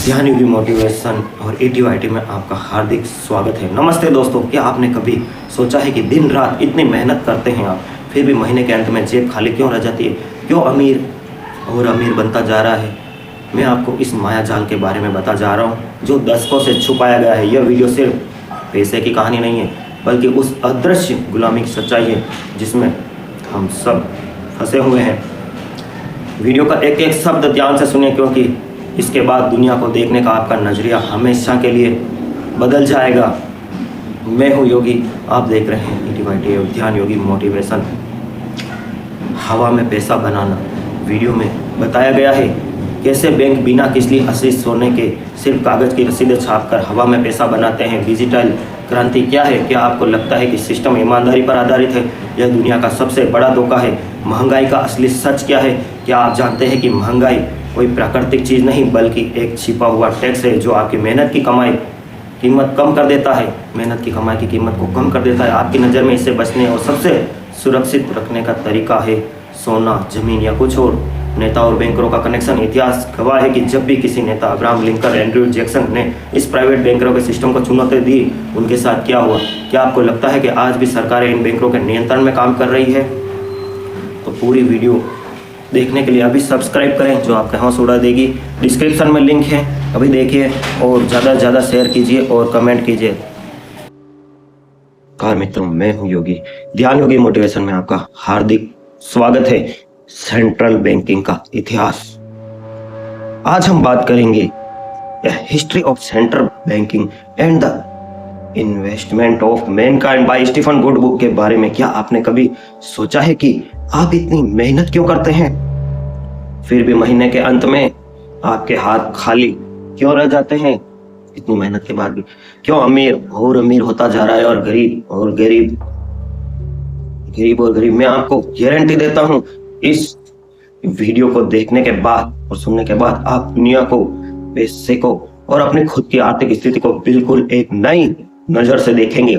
ध्यान योगी मोटिवेशन और ETYT में आपका हार्दिक स्वागत है। नमस्ते दोस्तों, क्या आपने कभी सोचा है कि दिन रात इतनी मेहनत करते हैं आप, फिर भी महीने के अंत में जेब खाली क्यों रह जाती है? क्यों अमीर और अमीर बनता जा रहा है? मैं आपको इस माया जाल के बारे में बता जा रहा हूँ जो दशकों से छुपाया गया है। यह वीडियो सिर्फ पैसे की कहानी नहीं है, बल्कि उस अदृश्य गुलामी की सच्चाई है जिसमें हम सब फंसे हुए हैं। वीडियो का एक एक शब्द ध्यान से सुनिए, क्योंकि इसके बाद दुनिया को देखने का आपका नज़रिया हमेशा के लिए बदल जाएगा। मैं हूँ योगी, आप देख रहे हैं ETYT ध्यान योगी मोटिवेशन। हवा में पैसा बनाना। वीडियो में बताया गया है कैसे बैंक बिना किसी असली सोने के सिर्फ कागज़ की रसीदें छापकर हवा में पैसा बनाते हैं। डिजिटल क्रांति क्या है? क्या आपको लगता है कि सिस्टम ईमानदारी पर आधारित है? यह दुनिया का सबसे बड़ा धोखा है। महंगाई का असली सच क्या है? क्या आप जानते हैं कि महंगाई कोई प्राकृतिक चीज़ नहीं, बल्कि एक छिपा हुआ टैक्स है जो आपकी मेहनत की कमाई कीमत कम कर देता है। मेहनत की कमाई की कीमत को कम कर देता है। आपकी नज़र में इससे बचने और सबसे सुरक्षित रखने का तरीका है सोना, जमीन या कुछ और। नेता और बैंकरों का कनेक्शन। इतिहास गवाह है कि जब भी किसी नेता अब्राहम लिंकन, एंड्रयू जैक्सन ने इस प्राइवेट बैंकरों के सिस्टम को चुनौती दी, उनके साथ क्या हुआ? क्या आपको लगता है कि आज भी सरकारें इन बैंकरों के नियंत्रण में काम कर रही है? तो पूरी वीडियो देखने के लिए अभी सब्सक्राइब करें, जो आपका हौसला उड़ा देगी। डिस्क्रिप्शन में लिंक है, अभी देखिए और ज़्यादा से ज़्यादा शेयर कीजिए और कमेंट कीजिए। कार मित्रों, मैं हूँ योगी। ध्यान योगी मोटिवेशन में आपका हार्दिक स्वागत है। सेंट्रल बैंकिंग का इतिहास। आज हम बात करेंगे history of central banking and the investment of mankind by Stephen Goodbook के बारे में। क्या आपने कभी सोचा है कि आप इतनी मेहनत क्यों करते हैं, फिर भी महीने के अंत में आपके हाथ खाली क्यों रह जाते हैं? इतनी मेहनत के बाद भी क्यों अमीर और अमीर होता जा रहा है और गरीब और गरीब और गरीब? मैं आपको गारंटी देता हूं, इस वीडियो को देखने के बाद और सुनने के बाद आप दुनिया को, पैसे को और अपनी खुद की आर्थिक स्थिति को बिल्कुल एक नई नजर से देखेंगे।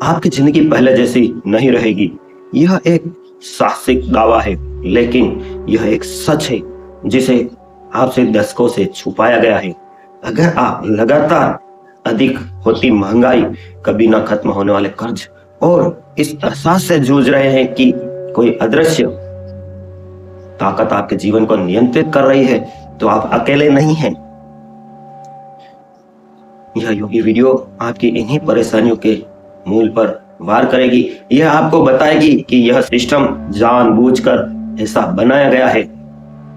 आपकी जिंदगी पहले जैसी नहीं रहेगी। यह एक साहसिक दावा है, लेकिन यह एक सच है जिसे आपसे दशकों से छुपाया गया है। अगर आप लगातार अधिक होती महंगाई, कभी ना खत्म होने वाले कर्ज और इस एहसास से जूझ रहे हैं कि कोई अदृश्य ताकत आपके जीवन को नियंत्रित कर रही है, तो आप अकेले नहीं हैं। यह योगी वीडियो आपकी इन्हीं परेशानियों के मूल पर वार करेगी। यह आपको बताएगी कि यह सिस्टम जानबूझकर ऐसा बनाया गया है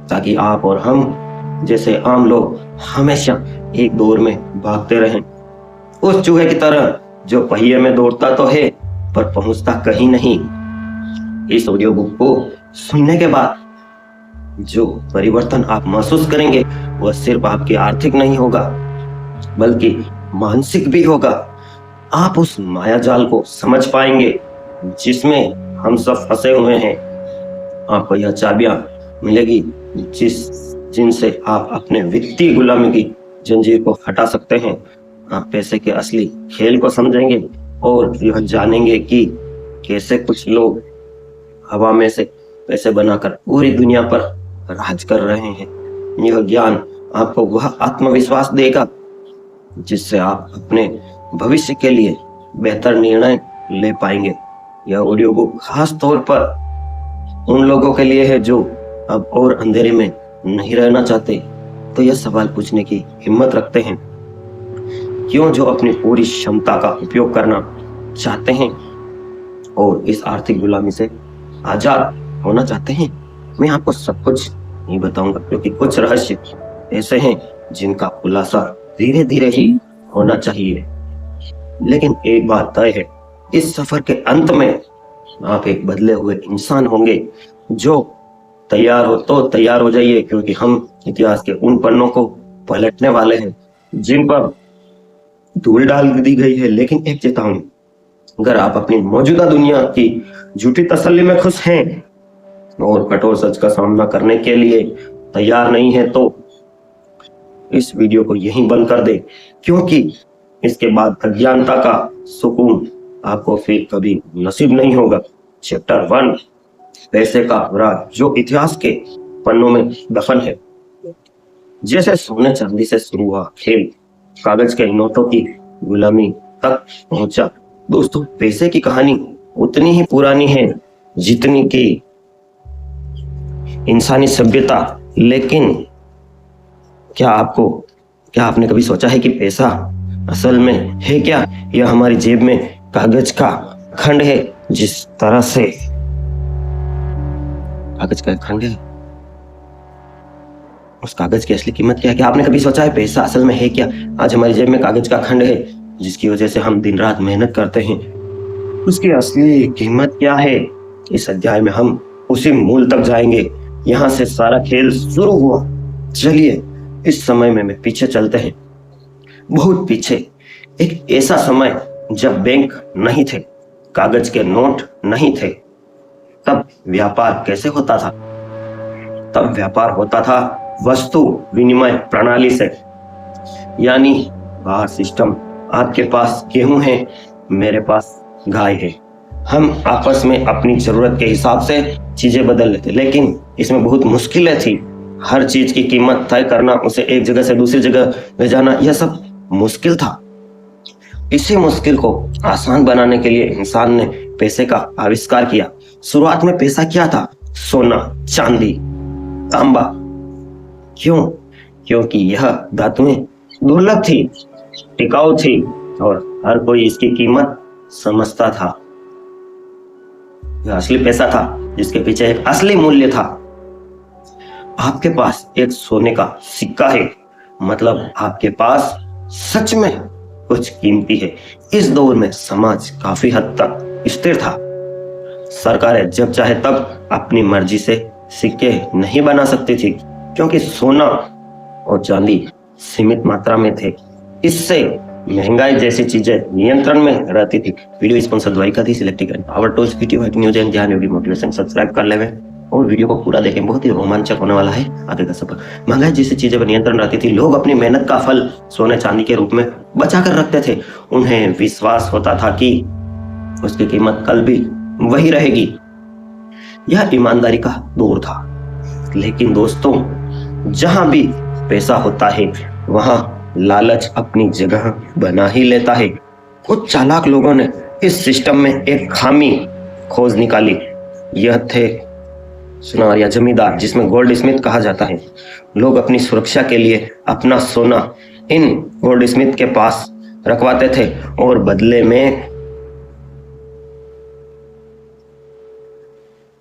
ताकि आप और हम जैसे आम लोग हमेशा एक दौर में भागते रहें, उस चूहे की तरह जो पहिए में दौड़ता तो है पर पहुंचता कहीं नहीं। इस ऑडियो बुक को सुनने के बाद जो परिवर्तन आप महसूस करेंगे वह सिर्फ आपकी आर्थिक नहीं होगा, बल्कि मानसिक भी होगा। आप उस माया जाल को समझ पाएंगे जिसमें हम सब फंसे हुए हैं। आपको यह चाबियां मिलेगी जिनसे आप अपने वित्तीय गुलामी की जंजीर को हटा सकते हैं। आप पैसे के असली खेल को समझेंगे और यह जानेंगे कि कैसे कुछ लोग हवा में से पैसे बनाकर पूरी दुनिया पर राज कर रहे हैं। यह ज्ञान आपको वह आत्मविश्वास देगा जिससे आप अपने भविष्य के लिए बेहतर निर्णय ले पाएंगे। यह ऑडियो बुक खास तौर पर उन लोगों के लिए है जो अब और अंधेरे में नहीं रहना चाहते, तो यह सवाल पूछने की हिम्मत रखते हैं क्यों, जो अपनी पूरी क्षमता का उपयोग करना चाहते हैं और इस आर्थिक गुलामी से आजाद होना चाहते हैं। मैं आपको सब कुछ नहीं बताऊंगा, क्योंकि कुछ रहस्य ऐसे हैं जिनका खुलासा धीरे धीरे ही होना चाहिए। लेकिन एक बात तय है, इस सफर के अंत में आप एक बदले हुए इंसान होंगे। जो तैयार हो तो तैयार हो जाइए, क्योंकि हम इतिहास के उन पन्नों को पलटने वाले हैं जिन पर धूल डाल दी गई है। लेकिन एक चेतावनी, अगर आप अपनी मौजूदा दुनिया की झूठी तसल्ली में खुश हैं और कठोर सच का सामना करने के लिए तैयार नहीं है, तो इस वीडियो को यहीं बंद कर दे, क्योंकि इसके बाद अज्ञानता का सुकून आपको फिर कभी नसीब नहीं होगा। चैप्टर 1, पैसे का राज, जो इतिहास के पन्नों में दफन है। जैसे सोने चांदी से शुरू हुआ खेल कागज के नोटों की गुलामी तक पहुंचा। दोस्तों, पैसे की कहानी उतनी ही पुरानी है जितनी कि इंसानी सभ्यता। लेकिन क्या आपने कभी सोचा है कि पैसा असल में है क्या? यह हमारी जेब में कागज का खंड है। जिस तरह से कागज का खंड है, उस कागज की असली कीमत क्या है? क्या आपने कभी सोचा है पैसा असल में है क्या? आज हमारी जेब में कागज का खंड है जिसकी वजह से हम दिन रात मेहनत करते हैं। उसकी असली कीमत क्या है? इस अध्याय में हम उसी मूल तक जाएंगे। यहाँ से सारा खेल शुरू हुआ। चलिए इस समय में पीछे चलते हैं, बहुत पीछे। एक ऐसा समय जब बैंक नहीं थे, कागज के नोट नहीं थे। तब व्यापार कैसे होता था? तब व्यापार होता था वस्तु विनिमय प्रणाली से। यानी बाहर सिस्टम, आपके पास गेहूं है, मेरे पास गाय है। हम आपस में अपनी जरूरत के हिसाब से चीजें बदल लेते, लेकिन इसमें बहुत मुश्किलें थी। हर चीज की कीमत तय करना, उसे एक जगह से दूसरी जगह ले जाना, यह सब मुश्किल था। इसी मुश्किल को आसान बनाने के लिए इंसान ने पैसे का आविष्कार किया। शुरुआत में पैसा क्या था? सोना, चांदी, तांबा। क्यों? क्योंकि यह धातुएं दुर्लभ थी, टिकाऊ थी और हर कोई इसकी कीमत समझता था। यह असली पैसा था जिसके पीछे एक असली मूल्य था। आपके पास एक सोने का सिक्का है, मतलब आपके पास सच में कुछ कीमती है। इस दौर में समाज काफी हद तक स्थिर था। सरकारें जब चाहे तब अपनी मर्जी से सिक्के नहीं बना सकती थी, क्योंकि सोना और चांदी सीमित मात्रा में थे। इससे महंगाई जैसी चीजें नियंत्रण में रहती थी। वीडियो स्पॉन्सर द्वारिका थी selective and power tools video news and ध्यान योगी मोटिवेशन। सब्सक्राइब कर लेवे और वीडियो को पूरा देखें, बहुत ही रोमांचक होने वाला है आगे का सफर। महंगाई जैसी चीजें पर नियंत्रण रहती थी। लोग अपनी मेहनत का फल सोने चांदी के रूप में बचा कर रखते थे। उन्हें विश्वास होता था कि उसकी कीमत कल भी वही रहेगी। यह ईमानदारी का दौर था। लेकिन दोस्तों, जहां भी पैसा होता है वहां लालच अपनी जगह बना ही लेता है। कुछ चालाक लोगों ने इस सिस्टम में एक खामी खोज निकाली। यह थे सुनार या जमींदार, जिसमें गोल्ड स्मिथ कहा जाता है। लोग अपनी सुरक्षा के लिए अपना सोना इन गोल्ड स्मिथ के पास रखवाते थे और बदले में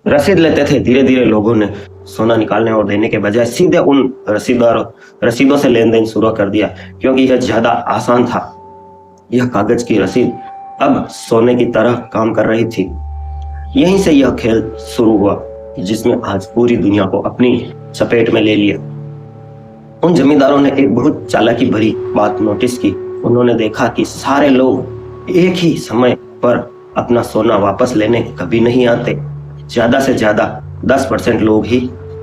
रसीद लेते थे। धीरे धीरे लोगों ने सोना निकालने और देने के बजाय सीधे उन रसीदों से लेन देन शुरू कर दिया, क्योंकि यह ज्यादा आसान था। यह कागज की रसीद अब सोने की तरह काम कर रही थी। यहीं से यह खेल शुरू हुआ जिसमें आज पूरी दुनिया को अपनी चपेट में ले लिया। उन जमींदारों ने एक बहुत चालाकी भरी बात नोटिस की। उन्होंने देखा कि सारे लोग एक ही समय पर अपना सोना वापस लेने कभी नहीं आते। ज्यादा से ज्यादा 10% लोग ही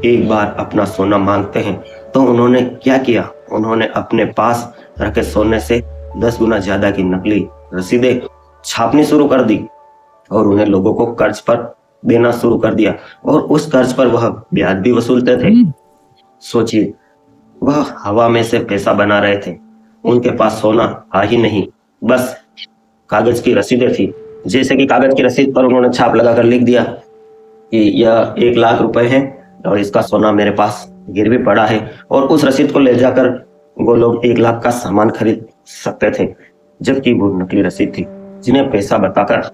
एक बार अपना सोना मांगते हैं। तो उन्होंने क्या किया? उन्होंने अपने पास रखे सोने से 10 गुना ज्यादा की नकली रसीदें छापनी शुरू कर दी और उन्हें लोगों को कर्ज पर देना शुरू कर दिया, और उस कर्ज पर वह ब्याज भी वसूलते थे। सोचिए, वह हवा में से पैसा बना रहे थे। उनके पास सोना था ही नहीं, बस कागज की रसीदें थी। जैसे कि कागज की रसीद पर उन्होंने छाप लगाकर लिख दिया कि यह 1 लाख रुपए है और इसका सोना मेरे पास गिरवी पड़ा है, और उस रसीद को ले जाकर वो लोग 1 लाख का सामान खरीद सकते थे, जबकि वो नकली रसीद थी जिन्हें पैसा बताकर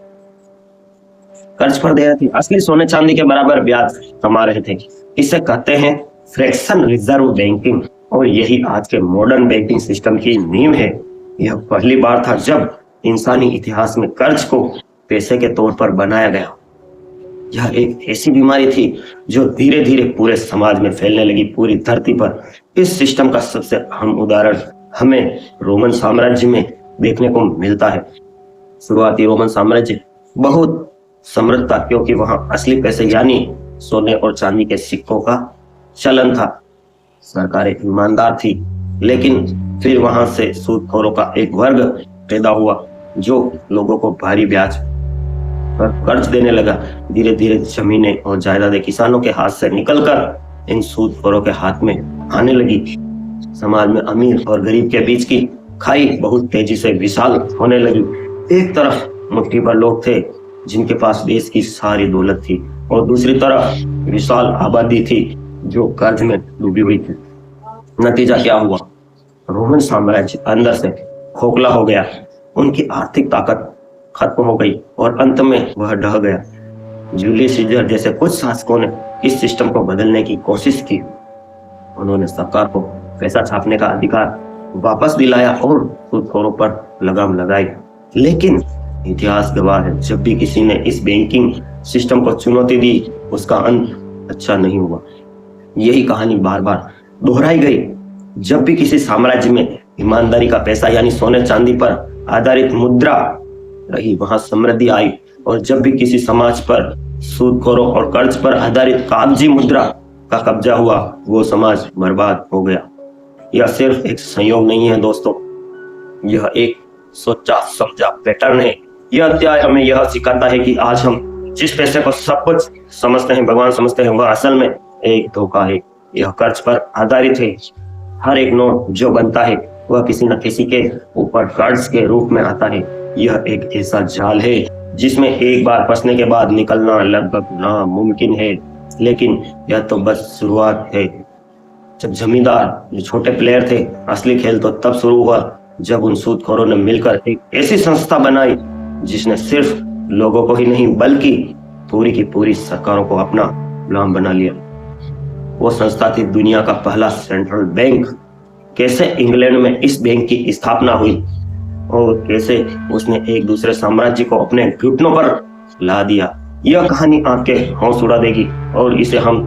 कर्ज पर दे रही थी। असली सोने चांदी के बराबर ब्याज कमा रहे थे। इसे कहते हैं फ्रैक्शन रिजर्व बैंकिंग, और यही आज के मॉडर्न बैंकिंग सिस्टम की नींव है। यह पहली बार था जब इंसानी इतिहास में कर्ज को पैसे के तौर पर बनाया गया। यह एक ऐसी बीमारी थी जो धीरे धीरे पूरे समाज में फैलने लगी, पूरी धरती पर। इस सिस्टम का सबसे अहम उदाहरण हमें रोमन साम्राज्य में देखने को मिलता है। शुरुआती रोमन साम्राज्य बहुत समृद्ध था, क्योंकि वहां असली पैसे यानी सोने और चांदी के सिक्कों का चलन था। सरकारें ईमानदार थी, लेकिन फिर वहां से सूदखोरों का एक वर्ग पैदा हुआ जो लोगों को भारी ब्याज पर कर्ज देने लगा। धीरे धीरे जमीनें और जायदादें किसानों के हाथ से निकलकर इन सूदखोरों के हाथ में आने लगी। समाज में अमीर और गरीब के बीच की खाई बहुत तेजी से विशाल होने लगी। एक तरफ मुट्ठी भर लोग थे जिनके पास देश की सारी दौलत थी, और दूसरी तरफ विशाल आबादी थी जो कर्ज में डूबी हुई थी। नतीजा क्या हुआ? रोमन साम्राज्य अंदर से खोखला हो गया, उनकी आर्थिक ताकत खत्म हो गई और अंत में वह ढह गया। जूलियस सीजर जैसे कुछ शासकों ने इस सिस्टम को बदलने की कोशिश की। उन्होंने सरकार को पैसा छापने का अधिकार वापस दिलाया और सूदखोरों पर लगाम लगाई। लेकिन इतिहास गवाह है, जब भी किसी ने इस बैंकिंग सिस्टम को चुनौती दी, उसका अंत अच्छा नहीं हुआ। यही कहानी बार बार दोहराई गई। जब भी किसी साम्राज्य में ईमानदारी का पैसा यानी सोने चांदी पर आधारित मुद्रा रही, वहां समृद्धि आई, और जब भी किसी समाज पर सूदखोरों और कर्ज पर आधारित कागजी मुद्रा का कब्जा हुआ, वो समाज बर्बाद हो गया। यह सिर्फ एक संयोग नहीं है दोस्तों, यह एक सोचा समझा पैटर्न है। यह अध्याय हमें यह सिखाता है कि आज हम जिस पैसे को सब कुछ समझते हैं, भगवान समझते हैं, वह असल में एक धोखा है। यह कर्ज पर आधारित है। हर एक नोट जो बनता है वह किसी न किसी के ऊपर कर्ज के रूप में आता है। यह एक ऐसा जाल है जिसमें एक बार फंसने के बाद निकलना लगभग नामुमकिन है। लेकिन यह तो बस शुरुआत है। जब जमींदार जो छोटे प्लेयर थे, असली खेल तो तब शुरू हुआ जब उन सूदखोरों ने मिलकर एक ऐसी संस्था बनाई जिसने सिर्फ लोगों को ही नहीं बल्कि पूरी की पूरी सरकारों को अपना गुलाम बना लिया। वो संस्था थी दुनिया का पहला सेंट्रल बैंक। कैसे इंग्लैंड में इस बैंक की स्थापना हुई और कैसे उसने एक दूसरे साम्राज्य को अपने घुटनों पर ला दिया, यह कहानी आपके होश उड़ा देगी और इसे हम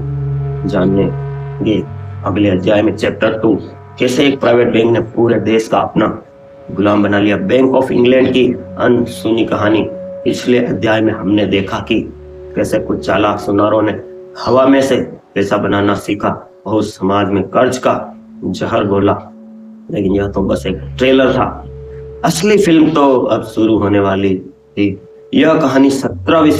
जानेंगे अगले अध्याय में। चैप्टर 2, कैसे एक प्राइवेट बैंक ने पूरे देश का अपना गुलाम बना लिया। बैंक ऑफ इंग्लैंड की अनसुनी कहानी। पिछले अध्याय में हमने देखा कि कैसे कुछ चालाक सुनारों ने हवा में से पैसा बनाना सीखा और समाज में कर्ज का जहर घोला। लेकिन यह तो बस एक ट्रेलर था, असली फिल्म तो अब शुरू होने वाली थी। यह कहानी 17वीं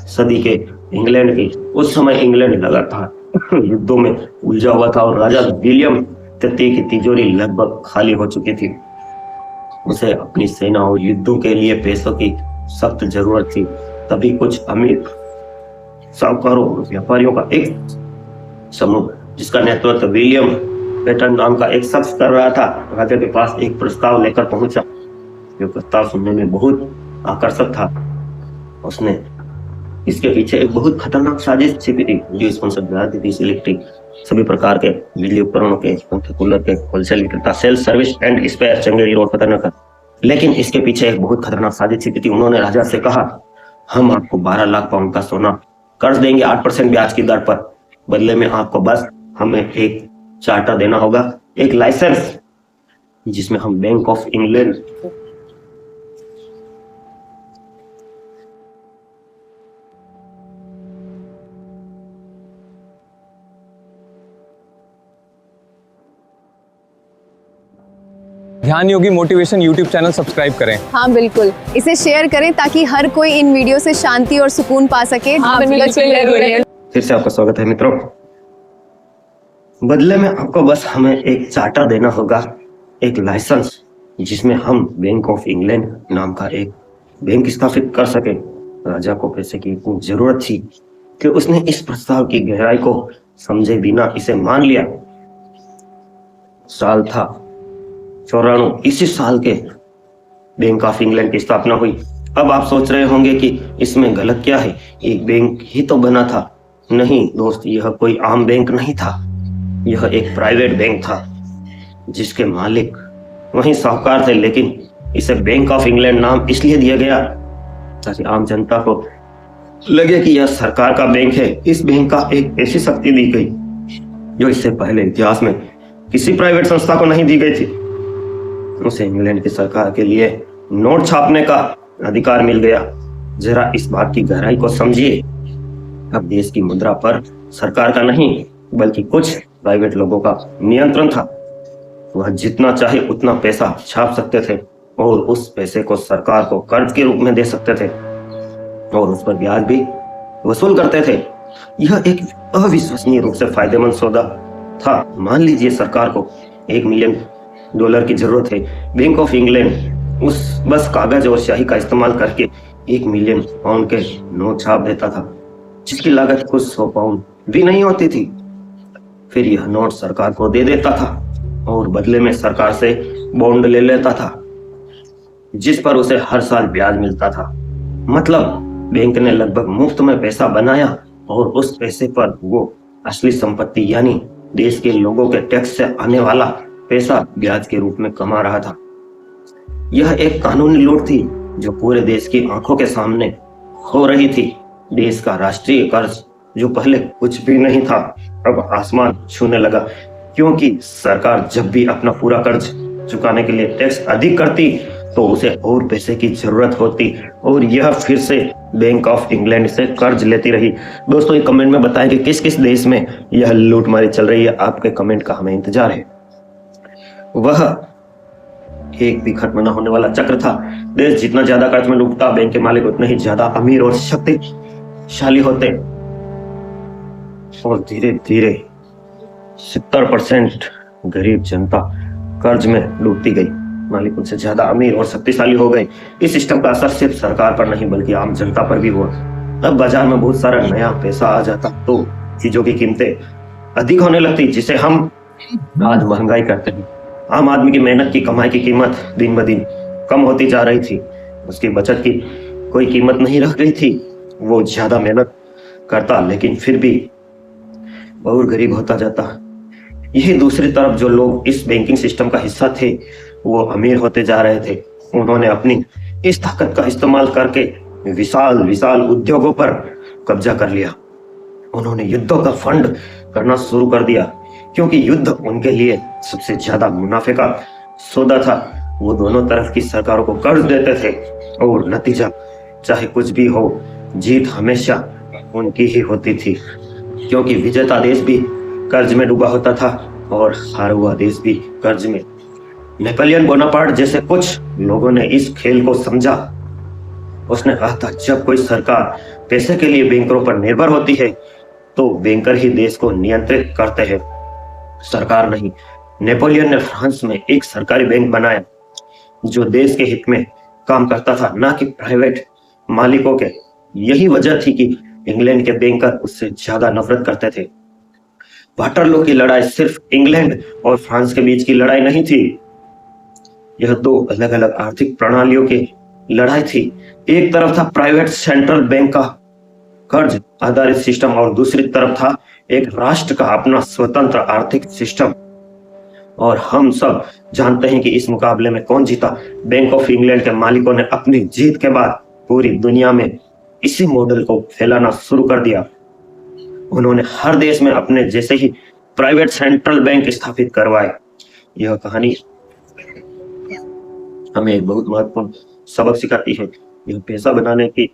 सदी के इंग्लैंड की। उस समय इंग्लैंड लगातार युद्धों में उलझा हुआ था और राजा विलियम तृतीय की तिजोरी लगभग खाली हो चुकी थी। उसे अपनी सेना और युद्धों के लिए पैसों की सख्त जरूरत थी। तभी कुछ अमीर साहूकारों व्यापारियों का एक समूह, जिसका नेतृत्व विलियम पेटन नाम का एक शख्स कर रहा था, राजा के पास एक प्रस्ताव लेकर पहुंचा। जो प्रस्ताव सुनने में बहुत आकर्षक था। उसने इसके पीछे एक बहुत खतरनाक साजिश छिपी थी जो स्पॉन्सर कराती थी। इलेक्ट्रिक सभी प्रकार के बिजली उपकरणों के, पंखे, कूलर के होलसेल विक्रेता, sales service and spare, Changeri road पता न कर। लेकिन इसके पीछे एक बहुत खतरनाक साजिश छिपी थी। उन्होंने राजा से कहा, हम आपको 12 लाख पाउंड का सोना कर्ज देंगे 8% ब्याज की दर पर। बदले में आपको बस हमें एक चार्टर देना होगा, एक लाइसेंस, जिसमें हम बैंक ऑफ इंग्लैंड ध्यान योगी मोटिवेशन यूट्यूब चैनल सब्सक्राइब करें। हाँ बिल्कुल, इसे शेयर करें ताकि हर कोई इन वीडियो से शांति और सुकून पा सके। हाँ बिल्कुल। फिर से आपका स्वागत है मित्रों। बदले में आपको बस हमें एक चार्टर देना होगा, एक लाइसेंस, जिसमें हम बैंक ऑफ इंग्लैंड नाम का एक बैंक स्थापित कर सके। राजा को पैसे की इतनी जरूरत थी कि उसने इस प्रस्ताव की गहराई को समझे बिना इसे मान लिया। साल था 94। इसी साल के बैंक ऑफ इंग्लैंड की स्थापना हुई। अब आप सोच रहे होंगे कि इसमें गलत क्या है, एक बैंक ही तो बना था। नहीं दोस्त, यह कोई आम बैंक नहीं था। यह एक प्राइवेट बैंक था जिसके मालिक वही साहूकार थे। लेकिन इसे बैंक ऑफ इंग्लैंड नाम इसलिए दिया गया ताकि आम जनता को लगे कि यह सरकार का बैंक है। इस बैंक का एक ऐसी शक्ति दी गई जो इससे पहले इतिहास में किसी प्राइवेट संस्था को नहीं दी गई थी। उसे इंग्लैंड की सरकार के लिए नोट छापने का अधिकार मिल गया। जरा इस बात की गहराई को समझिए। अब देश की मुद्रा पर सरकार का नहीं बल्कि कुछ प्राइवेट लोगों का नियंत्रण था। वह जितना चाहे उतना पैसा छाप सकते थे और उस पैसे को सरकार को कर्ज के रूप में दे सकते थे और उस पर ब्याज भी वसूल करते थे। यह एक अविश्वसनीय रूप से फायदेमंद सौदा था। मान लीजिए सरकार को $1 मिलियन की जरूरत है। बैंक ऑफ इंग्लैंड उस बस कागज और स्याही का इस्तेमाल करके 1 मिलियन पाउंड के नोट छाप देता था, जिसकी लागत कुछ 100 पाउंड भी नहीं होती थी। फिर यह नोट सरकार को दे देता था और बदले में सरकार से बॉन्ड ले लेता था, जिस पर उसे हर साल ब्याज मिलता था। मतलब बैंक ने लगभग मुफ्त में पैसा बनाया और उस पैसे पर वो असली संपत्ति यानी देश के लोगों के टैक्स से आने वाला पैसा ब्याज के रूप में कमा रहा था। यह एक कानूनी लूट थी जो पूरे देश की आंखों के सामने हो रही थी। देश का राष्ट्रीय कर्ज जो पहले कुछ भी नहीं था अब आसमान छूने लगा, क्योंकि सरकार जब भी अपना पूरा कर्ज चुकाने के लिए टैक्स अधिक करती तो उसे और पैसे की जरूरत होती और यह फिर से बैंक ऑफ इंग्लैंड से कर्ज लेती रही। दोस्तों ये कमेंट में बताएं कि किस किस देश में यह लूटमारी चल रही है। आपके कमेंट का हमें इंतजार है। वह एक भी खत्म न होने वाला चक्र था। देश जितना ज्यादा कर्ज में डूबता, बैंक के मालिक उतने ही ज्यादा अमीर और शक्तिशाली होते और धीरे धीरे 70% गरीब जनता कर्ज में डूबती गई। मालिक उनसे ज्यादा अमीर और शक्तिशाली हो गए। इस सिस्टम का असर सिर्फ सरकार पर नहीं बल्कि आम जनता पर भी हुआ। अब बाजार में बहुत सारा नया पैसा आ जाता तो चीजों की कीमतें अधिक होने लगती, जिसे हम आज महंगाई करते हैं। आम आदमी की मेहनत की कमाई की कीमत दिन ब दिन कम होती जा रही थी। उसकी बचत की कोई कीमत नहीं रह गई थी। वो ज्यादा मेहनत करता लेकिन फिर भी बहुत गरीब होता जाता। यही दूसरी तरफ जो लोग इस बैंकिंग सिस्टम का हिस्सा थे वो अमीर होते जा रहे थे। उन्होंने अपनी इस ताकत का इस्तेमाल करके विशाल विशाल उद्योगों पर कब्जा कर लिया। उन्होंने युद्धों का फंड करना शुरू कर दिया, क्योंकि युद्ध उनके लिए सबसे ज्यादा मुनाफे का सौदा था। वो दोनों तरफ की सरकारों को कर्ज देते थे और नतीजा चाहे कुछ भी हो, जीत हमेशा उनकी ही होती थी, क्योंकि विजेता देश भी कर्ज में डूबा होता था और हारा हुआ देश भी कर्ज में। नेपोलियन बोनापार्ट जैसे कुछ लोगों ने इस खेल को समझा। उसने कहा था जब कोई सरकार पैसे के लिए बैंकरों पर निर्भर होती है तो बैंकर ही देश को नियंत्रित करते हैं, सरकार नहीं। नेपोलियन ने फ्रांस में एक सरकारी बैंक बनाया जो देश के हित में काम करता था, ना कि प्राइवेट मालिकों के। यही वजह थी कि इंग्लैंड के बैंकर उससे ज्यादा नफरत करते थे। वाटरलू की लड़ाई सिर्फ इंग्लैंड और फ्रांस के बीच की लड़ाई नहीं थी। यह दो अलग अलग आर्थिक प्रणालियों की लड़ाई थी। एक तरफ था प्राइवेट सेंट्रल बैंक का कर्ज आधारित सिस्टम और दूसरी तरफ था एक राष्ट्र का अपना स्वतंत्र आर्थिक सिस्टम। और हम सब जानते हैं कि इस मुकाबले में कौन जीता। बैंक ऑफ इंग्लैंड के मालिकों ने अपनी जीत के बाद पूरी दुनिया में इसी मॉडल को फैलाना शुरू कर दिया। उन्होंने हर देश में अपने जैसे ही प्राइवेट सेंट्रल बैंक स्थापित करवाए। यह कहानी हमें एक बहुत महत्वपूर्ण सबक सिखाती है। यह पैसा बनाने की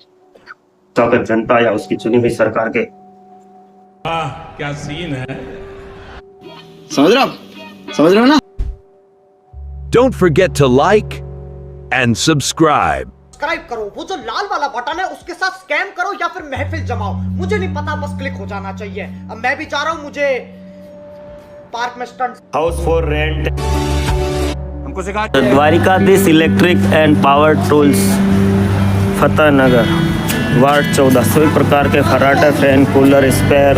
ताकत जनता या उसकी चुनी हुई सरकार के क्या सीन है। समझ रहे हो ना। Don't forget to like and subscribe. Subscribe करो, वो जो लाल वाला बटन है उसके साथ स्कैम करो या फिर महफिल जमाओ, मुझे नहीं पता, बस क्लिक हो जाना चाहिए। अब मैं भी जा रहा हूँ, मुझे पार्क में स्टंट हाउस फॉर रेंट। हमको सिखा Dwarikadhish electric and power tools, Fateh Nagar, ward 14। सभी प्रकार के खर्राटे, fan, cooler, spare,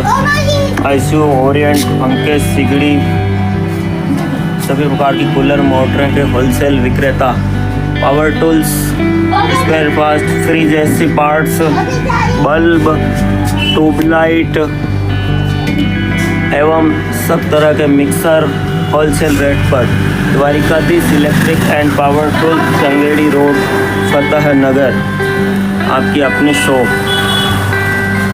ICU, Orient, पंखे, सिगड़ी, सभी प्रकार की कूलर मोटरें के होलसेल विक्रेता। Power tools, spare parts, fridge, AC parts, bulb, tube light एवं सब तरह के मिक्सर होलसेल रेट पर। Dwarikadhish electric and power tools, Changeri road, Fateh Nagar, आपकी अपनी शॉप।